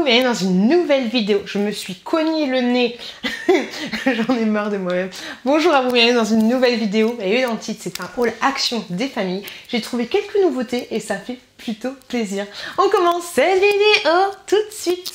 bienvenue dans une nouvelle vidéo. Je me suis cogné le nez, j'en ai marre de moi-même. Bonjour à vous, bienvenue dans une nouvelle vidéo. Et dans le titre, c'est un haul action des familles. J'ai trouvé quelques nouveautés et ça fait plutôt plaisir. On commence cette vidéo tout de suite.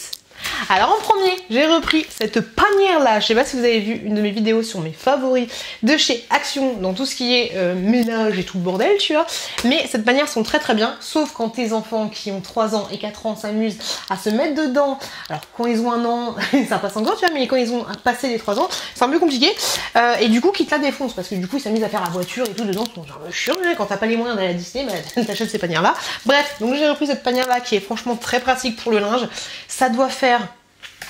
Alors en premier, j'ai repris cette panière là. Je sais pas si vous avez vu une de mes vidéos sur mes favoris de chez Action dans tout ce qui est ménage et tout le bordel, tu vois. Mais cette panière sont très très bien, sauf quand tes enfants qui ont 3 ans et 4 ans s'amusent à se mettre dedans. Alors quand ils ont 1 an, ça passe encore, tu vois, mais quand ils ont passé les 3 ans, c'est un peu compliqué. Et du coup, qu'ils te la défoncent parce que du coup, ils s'amusent à faire la voiture et tout dedans. C'est genre chiant, quand t'as pas les moyens d'aller à Disney, bah, t'achètes ces panières là. Bref, donc j'ai repris cette panière là qui est franchement très pratique pour le linge. Ça doit faire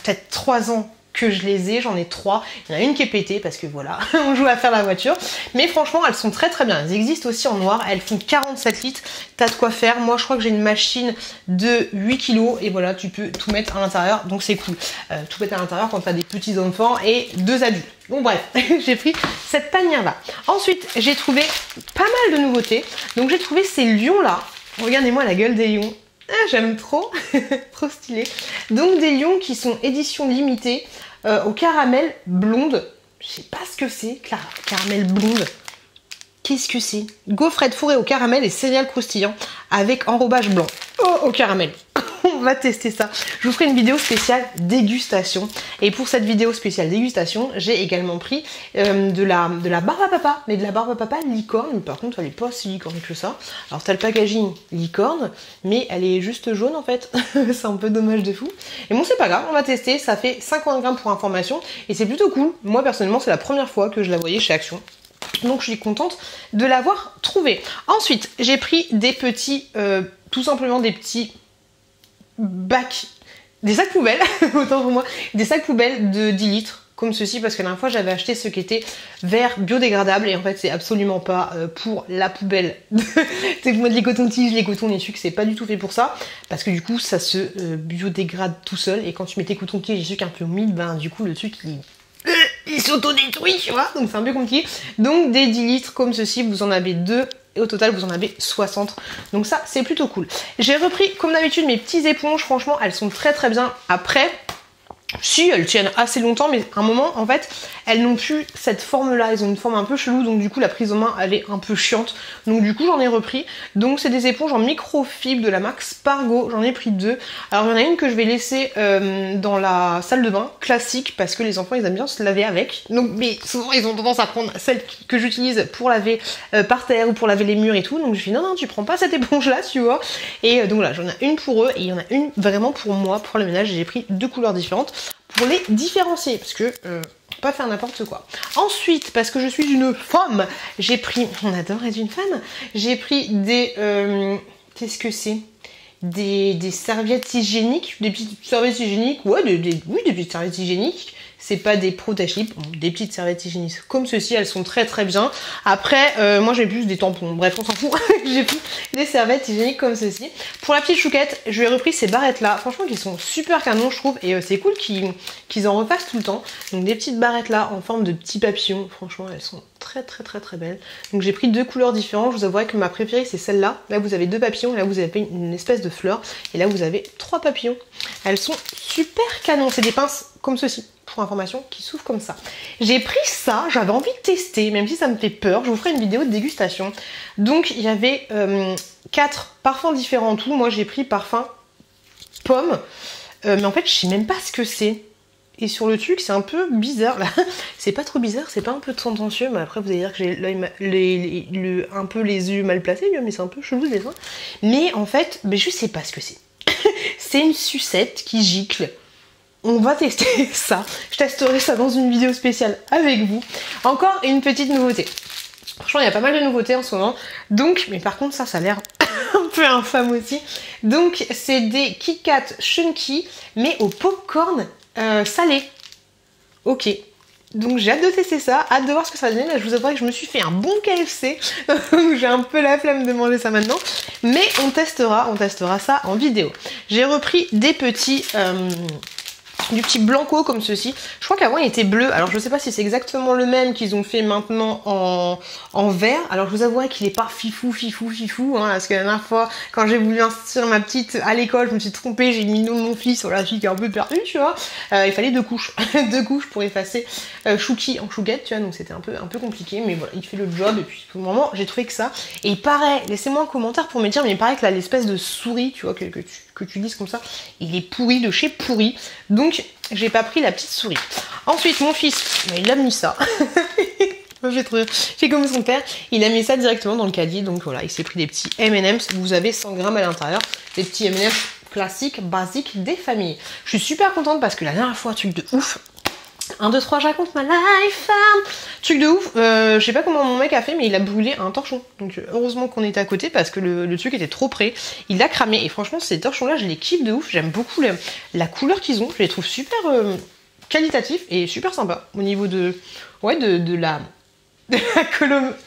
peut-être 3 ans que je les ai, j'en ai 3. Il y en a une qui est pétée parce que voilà, on joue à faire la voiture. Mais franchement, elles sont très très bien. Elles existent aussi en noir, elles font 47 litres. T'as de quoi faire. Moi, je crois que j'ai une machine de 8 kg et voilà, tu peux tout mettre à l'intérieur. Donc c'est cool. Tout mettre à l'intérieur quand t'as des petits enfants et 2 adultes. Donc bref, j'ai pris cette panière là. Ensuite, j'ai trouvé pas mal de nouveautés. Donc j'ai trouvé ces lions là. Regardez-moi la gueule des lions. Ah, j'aime trop, trop stylé. Donc des lions qui sont édition limitée au caramel blonde. Je sais pas ce que c'est, caramel blonde. Qu'est-ce que c'est? Gaufrette fourrée au caramel et céréales croustillant avec enrobage blanc. Oh, au caramel. On va tester ça. Je vous ferai une vidéo spéciale dégustation. Et pour cette vidéo spéciale dégustation, j'ai également pris de la barbe à papa. Mais de la barbe à papa licorne. Par contre, elle n'est pas si licorne que ça. Alors, t'as le packaging licorne, mais elle est juste jaune en fait. C'est un peu dommage de fou. Et bon, c'est pas grave, on va tester. Ça fait 50 grammes pour information. Et c'est plutôt cool. Moi, personnellement, c'est la première fois que je la voyais chez Action. Donc, je suis contente de l'avoir trouvée. Ensuite, j'ai pris des petits, tout simplement des petits bacs, des sacs poubelles, autant pour moi, des sacs poubelles de 10 litres, comme ceci, parce que la dernière fois j'avais acheté ceux qui étaient verts biodégradables, et en fait c'est absolument pas pour la poubelle. C'est pour mettre les cotons-tiges, les cotons, les sucres, c'est pas du tout fait pour ça, parce que du coup ça se biodégrade tout seul, et quand tu mets tes cotons-tiges et les sucres un peu humides, ben du coup le sucre il s'auto-détruit, tu vois, donc c'est un peu compliqué. Donc des 10 litres comme ceci, vous en avez 2. Et au total, vous en avez 60. Donc ça, c'est plutôt cool. J'ai repris, comme d'habitude, mes petits éponges. Franchement, elles sont très très bien. Après, si, elles tiennent assez longtemps, mais à un moment, en fait, elles n'ont plus cette forme-là. Elles ont une forme un peu chelou, donc du coup, la prise en main, elle est un peu chiante. Donc du coup, j'en ai repris. Donc c'est des éponges en microfibre de la marque Spargo. J'en ai pris 2. Alors, il y en a une que je vais laisser dans la salle de bain, classique, parce que les enfants, ils aiment bien se laver avec. Donc, mais souvent, ils ont tendance à prendre celle que j'utilise pour laver par terre ou pour laver les murs et tout. Donc je dis non, tu prends pas cette éponge-là, tu vois. Et donc là, j'en ai une pour eux et il y en a une vraiment pour moi, pour le ménage. J'ai pris 2 couleurs différentes pour les différencier, parce que pas faire n'importe quoi. Ensuite, parce que je suis une femme, j'ai pris, on adore être une femme, j'ai pris des, qu'est-ce que c'est, des serviettes hygiéniques, des petites serviettes hygiéniques, ouais, oui, des petites serviettes hygiéniques. C'est pas des protège-lips, des petites serviettes hygiéniques comme ceci, elles sont très très bien. Après, moi j'ai plus des tampons, bref on s'en fout. J'ai pris des serviettes hygiéniques comme ceci. Pour la petite chouquette, je lui ai repris ces barrettes là, franchement qui sont super canons je trouve. Et c'est cool qu'ils en refassent tout le temps. Donc des petites barrettes là en forme de petits papillons, franchement elles sont très très très très belles. Donc j'ai pris 2 couleurs différentes, je vous avouerai que ma préférée c'est celle-là. Là vous avez 2 papillons, et là vous avez une espèce de fleur. Et là vous avez 3 papillons. Elles sont super canons, c'est des pinces comme ceci. Pour information, qui s'ouvre comme ça. J'ai pris ça, j'avais envie de tester, même si ça me fait peur. Je vous ferai une vidéo de dégustation. Donc il y avait 4 parfums différents en tout. Moi j'ai pris parfum pomme, mais en fait je sais même pas ce que c'est. Et sur le truc c'est un peu bizarre là. C'est pas trop bizarre, c'est pas un peu tendancieux, mais après vous allez dire que j'ai l'œil un peu les yeux mal placés, mais c'est un peu chelou des fois. Mais en fait, je sais pas ce que c'est. C'est une sucette qui gicle. On va tester ça. Je testerai ça dans une vidéo spéciale avec vous. Encore une petite nouveauté. Franchement, il y a pas mal de nouveautés en ce moment. Donc, mais par contre, ça a l'air un peu infâme aussi. Donc, c'est des Kit Kat Chunky, mais au popcorn salé. Ok. Donc j'ai hâte de tester ça, hâte de voir ce que ça va donner. Là je vous avouerai que je me suis fait un bon KFC. J'ai un peu la flemme de manger ça maintenant. Mais on testera ça en vidéo. J'ai repris des petits du petit blanco comme ceci. Je crois qu'avant il était bleu, alors je sais pas si c'est exactement le même qu'ils ont fait maintenant en vert. Alors je vous avouerai qu'il est pas fifou hein, parce que la dernière fois quand j'ai voulu inscrire ma petite à l'école, je me suis trompée, j'ai mis le nom de mon fils sur la fille qui est un peu perdue, tu vois. Il fallait 2 couches, 2 couches pour effacer Chouki en chouguette, tu vois, donc c'était un peu compliqué, mais voilà, il fait le job, et puis pour le moment j'ai trouvé que ça. Et il paraît, laissez-moi un commentaire pour me dire, mais il paraît que là l'espèce de souris, tu vois, que tu lises comme ça, il est pourri de chez pourri, donc j'ai pas pris la petite souris. Ensuite mon fils, il a mis ça. J'ai trouvé, j'ai comme son père, il a mis ça directement dans le caddie, donc voilà, il s'est pris des petits M&M's, vous avez 100 grammes à l'intérieur, des petits M&M's classiques, basiques des familles. Je suis super contente parce que la dernière fois, truc de ouf, 1, 2, 3, je raconte ma life, truc de ouf, je sais pas comment mon mec a fait, mais il a brûlé un torchon, donc heureusement qu'on était à côté parce que le truc était trop près, il l'a cramé, et franchement ces torchons là je les kiffe de ouf, j'aime beaucoup la couleur qu'ils ont, je les trouve super qualitatifs et super sympa au niveau de, ouais, de la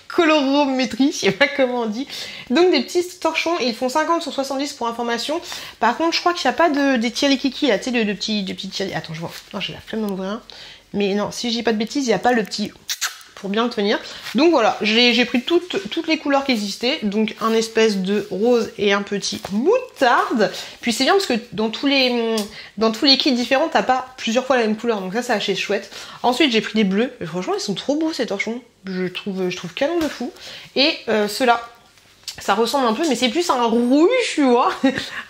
colorométrie, je sais pas comment on dit. Donc des petits torchons, ils font 50 sur 70 pour information. Par contre, je crois qu'il n'y a pas des tirlikiki là, tu sais, de petits tirlikiki. Attends, je vois. Non, j'ai la flemme d'en ouvrir un. Mais non, si je dis pas de bêtises, il n'y a pas le petit pour bien le tenir. Donc voilà, j'ai pris toutes les couleurs qui existaient. Donc un espèce de rose et un petit moutarde. Puis c'est bien parce que dans tous les kits différents, t'as pas plusieurs fois la même couleur. Donc ça, c'est assez chouette. Ensuite, j'ai pris des bleus. Et franchement, ils sont trop beaux ces torchons. Je trouve canon de fou. Et ceux-là, ça ressemble un peu, mais c'est plus un rouille, tu vois.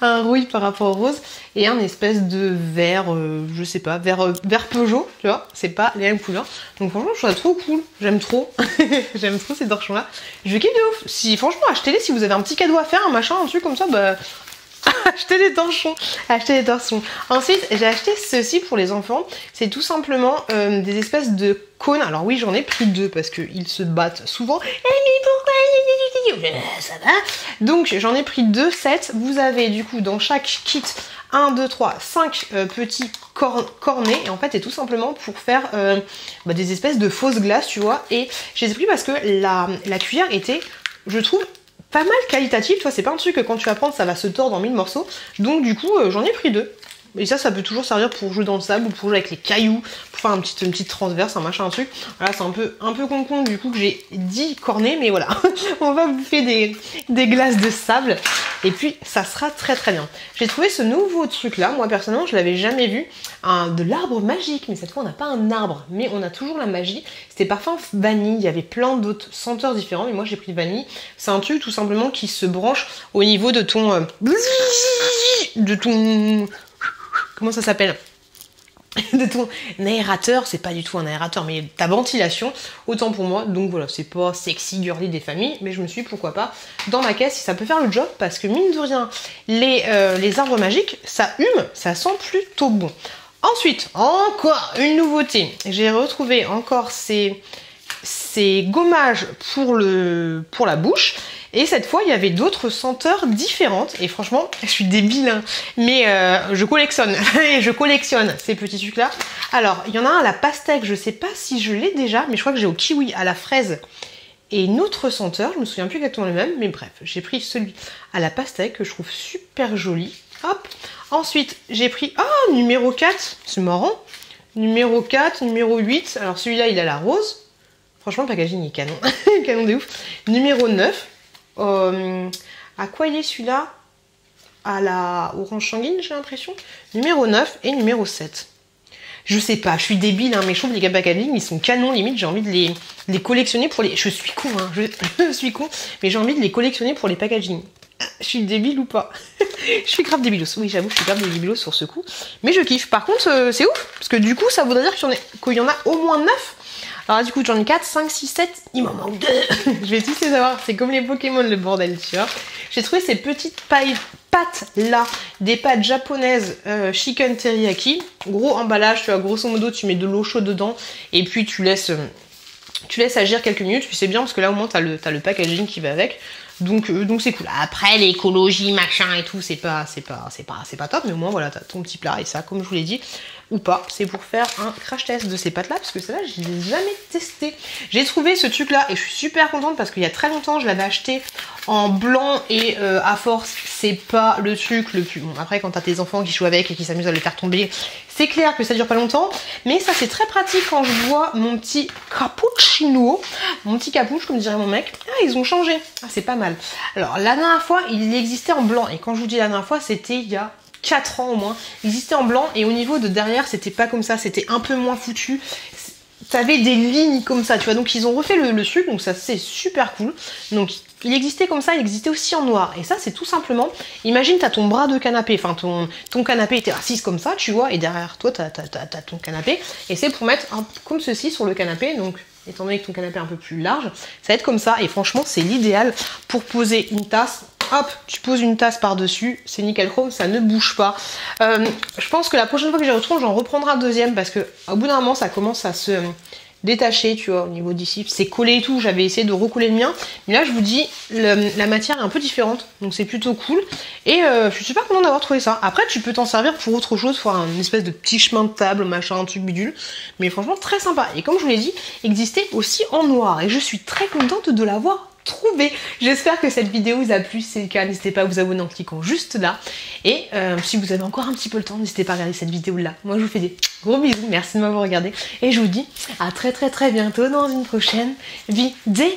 Un rouille par rapport au rose. Et un espèce de vert, je sais pas, vert Peugeot, tu vois. C'est pas les mêmes couleurs. Donc franchement, je trouve ça trop cool. J'aime trop. J'aime trop ces torchons-là. Je kiffe de ouf. Si, franchement, achetez-les si vous avez un petit cadeau à faire, un machin, un truc comme ça, bah... Achetez des torchons. Achetez des torchons. Ensuite, j'ai acheté ceci pour les enfants. C'est tout simplement des espèces de cônes. Alors oui, j'en ai pris 2 parce qu'ils se battent souvent. Eh, mais pourquoi ça va. Donc j'en ai pris 2 sets. Vous avez du coup dans chaque kit 1, 2, 3, 5 petits cornets. Et en fait, c'est tout simplement pour faire des espèces de fausses glaces, tu vois. Et je les ai pris parce que la cuillère était, je trouve, pas mal qualitatif, tu vois, c'est pas un truc que quand tu vas prendre ça va se tordre en 1000 morceaux, donc du coup j'en ai pris 2. Et ça peut toujours servir pour jouer dans le sable ou pour jouer avec les cailloux, pour faire une petite transverse, un machin, un truc. Voilà, c'est un peu con du coup que j'ai 10 cornets, mais voilà, on va bouffer des glaces de sable. Et puis ça sera très très bien. J'ai trouvé ce nouveau truc là, moi personnellement je l'avais jamais vu, de l'arbre magique, mais cette fois on n'a pas un arbre, mais on a toujours la magie. C'était parfum vanille, il y avait plein d'autres senteurs différents, mais moi j'ai pris vanille. C'est un truc tout simplement qui se branche au niveau de ton... comment ça s'appelle, de ton aérateur. C'est pas du tout un aérateur, mais ta ventilation, autant pour moi. Donc voilà, c'est pas sexy girly des familles, mais je me suis dit pourquoi pas dans ma caisse si ça peut faire le job, parce que mine de rien, les arbres magiques, ça hume, ça sent plutôt bon. Ensuite, encore une nouveauté, j'ai retrouvé encore ces gommages pour la bouche. Et cette fois, il y avait d'autres senteurs différentes. Et franchement, je suis débile, hein, mais je collectionne. Je collectionne ces petits trucs-là. Alors, il y en a un à la pastèque. Je sais pas si je l'ai déjà, mais je crois que j'ai au kiwi, à la fraise. Et une autre senteur, je me souviens plus exactement le même. Mais bref, j'ai pris celui à la pastèque que je trouve super joli. Hop. Ensuite, j'ai pris... Oh, numéro 4. C'est marrant. Numéro 4, numéro 8. Alors, celui-là, il a la rose. Franchement, le packaging est canon. Canon de ouf. Numéro 9. À quoi il est celui-là? À la orange sanguine, j'ai l'impression. Numéro 9 et numéro 7. Je sais pas, je suis débile, hein, mais je trouve que les packaging, ils sont canons, limite, j'ai envie de les collectionner pour les... Je suis con, hein, je suis con, mais j'ai envie de les collectionner pour les packaging. Je suis débile ou pas? Je suis grave débilos. Oui, j'avoue, je suis grave débilos sur ce coup. Mais je kiffe. Par contre, c'est ouf, parce que du coup, ça voudrait dire qu'il y en a au moins 9. Alors là, du coup, j'en ai 4, 5, 6, 7, il m'en manque 2. Je vais tous les avoir, c'est comme les Pokémon, le bordel, tu vois. J'ai trouvé ces petites pâtes là, des pâtes japonaises chicken teriyaki. Gros emballage, tu vois, grosso modo, tu mets de l'eau chaude dedans et puis tu laisses agir quelques minutes. Puis c'est bien parce que là, au moins, t'as le packaging qui va avec. Donc c'est cool. Après, l'écologie, machin et tout, c'est pas top, mais au moins, voilà, t'as ton petit plat et ça, comme je vous l'ai dit, ou pas, c'est pour faire un crash test de ces pâtes-là, parce que celle-là, je ne l'ai jamais testé. J'ai trouvé ce truc-là et je suis super contente parce qu'il y a très longtemps, je l'avais acheté en blanc et à force, c'est pas le truc le plus... Bon, après, quand t'as tes enfants qui jouent avec et qui s'amusent à le faire tomber, c'est clair que ça dure pas longtemps. Mais ça, c'est très pratique quand je vois mon petit cappuccino, mon petit capouche, comme dirait mon mec. Ah, ils ont changé. Ah, c'est pas mal. Alors, la dernière fois, il existait en blanc. Et quand je vous dis la dernière fois, c'était il y a 4 ans au moins. Il existait en blanc et au niveau de derrière, c'était pas comme ça. C'était un peu moins foutu. T'avais des lignes comme ça, tu vois, donc ils ont refait le sucre, donc ça c'est super cool. Donc il existait comme ça, il existait aussi en noir. Et ça c'est tout simplement, imagine t'as ton bras de canapé, enfin ton canapé était assise comme ça, tu vois, et derrière toi t'as ton canapé. Et c'est pour mettre comme ceci sur le canapé, donc étant donné que ton canapé est un peu plus large, ça va être comme ça. Et franchement c'est l'idéal pour poser une tasse. Hop, tu poses une tasse par-dessus, c'est nickel chrome, ça ne bouge pas. Je pense que la prochaine fois que j'y retourne, j'en reprendrai un deuxième parce que au bout d'un moment, ça commence à se détacher, tu vois, au niveau d'ici. C'est collé et tout, j'avais essayé de recoller le mien. Mais là, je vous dis, la matière est un peu différente, donc c'est plutôt cool. Et je suis super contente d'avoir trouvé ça. Après, tu peux t'en servir pour autre chose, faire un espèce de petit chemin de table, machin, un truc bidule. Mais franchement, très sympa. Et comme je vous l'ai dit, existait aussi en noir. Et je suis très contente de l'avoir trouvé. J'espère que cette vidéo vous a plu. Si c'est le cas, n'hésitez pas à vous abonner en cliquant juste là. Et si vous avez encore un petit peu le temps, n'hésitez pas à regarder cette vidéo là. Moi je vous fais des gros bisous, merci de m'avoir regardé. Et je vous dis à très bientôt dans une prochaine vidéo.